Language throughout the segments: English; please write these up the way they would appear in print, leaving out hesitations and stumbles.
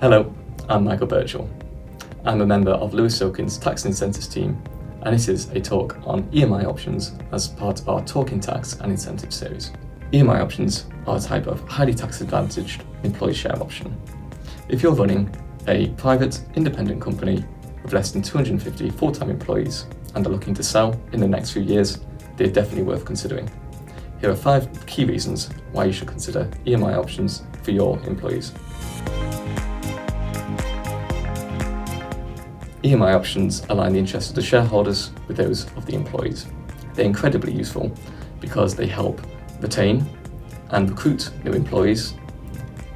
Hello, I'm Michael Birchall. I'm a member of Lewis Silkin's Tax and Incentives team, and this is a talk on EMI options as part of our Talking Tax and Incentives series. EMI options are a type of highly tax-advantaged employee share option. If you're running a private, independent company with less than 250 full-time employees and are looking to sell in the next few years, they're definitely worth considering. Here are 5 key reasons why you should consider EMI options for your employees. EMI options align the interests of the shareholders with those of the employees. They're incredibly useful because they help retain and recruit new employees,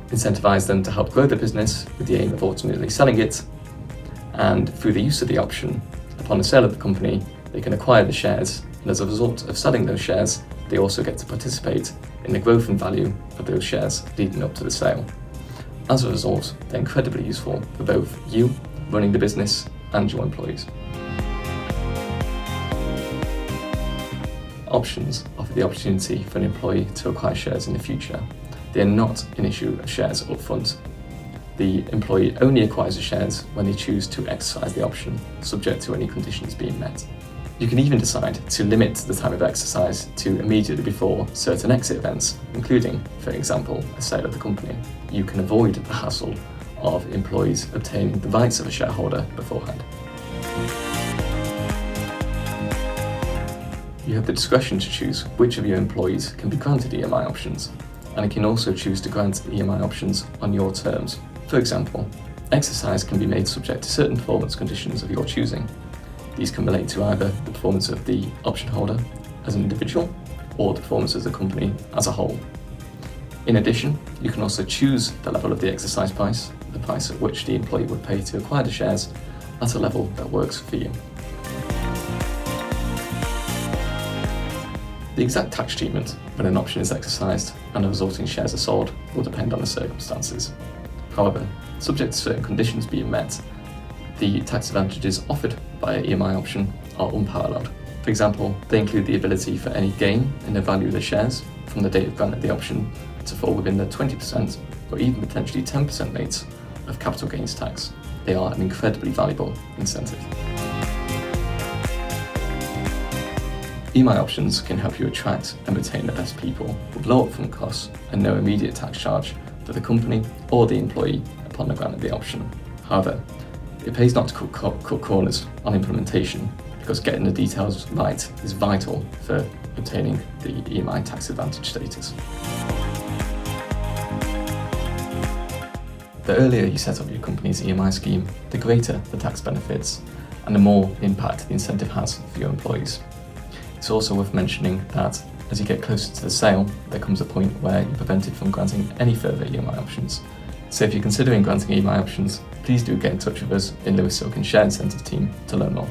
incentivize them to help grow the business with the aim of ultimately selling it, and through the use of the option, upon the sale of the company, they can acquire the shares, and as a result of selling those shares, they also get to participate in the growth and value of those shares leading up to the sale. As a result, they're incredibly useful for both you running the business and your employees. Options offer the opportunity for an employee to acquire shares in the future. They are not an issue of shares up front. The employee only acquires the shares when they choose to exercise the option, subject to any conditions being met. You can even decide to limit the time of exercise to immediately before certain exit events, including, for example, a sale of the company. You can avoid the hassle of employees obtaining the rights of a shareholder beforehand. You have the discretion to choose which of your employees can be granted EMI options, and you can also choose to grant EMI options on your terms. For example, exercise can be made subject to certain performance conditions of your choosing. These can relate to either the performance of the option holder as an individual or the performance of the company as a whole. In addition, you can also choose the level of the exercise price, the price at which the employee would pay to acquire the shares, at a level that works for you. The exact tax treatment when an option is exercised and the resulting shares are sold will depend on the circumstances. However, subject to certain conditions being met, the tax advantages offered by an EMI option are unparalleled. For example, they include the ability for any gain in the value of the shares from the date of grant of the option to fall within the 20% or even potentially 10% rates of capital gains tax. They are an incredibly valuable incentive. EMI options can help you attract and retain the best people with low upfront costs and no immediate tax charge for the company or the employee upon the grant of the option. However, it pays not to cut corners on implementation because getting the details right is vital for obtaining the EMI tax advantage status. The earlier you set up your company's EMI scheme, the greater the tax benefits and the more impact the incentive has for your employees. It's also worth mentioning that as you get closer to the sale, there comes a point where you're prevented from granting any further EMI options. So if you're considering granting EMI options, please do get in touch with us in Lewis Silkin's Share Incentive team to learn more.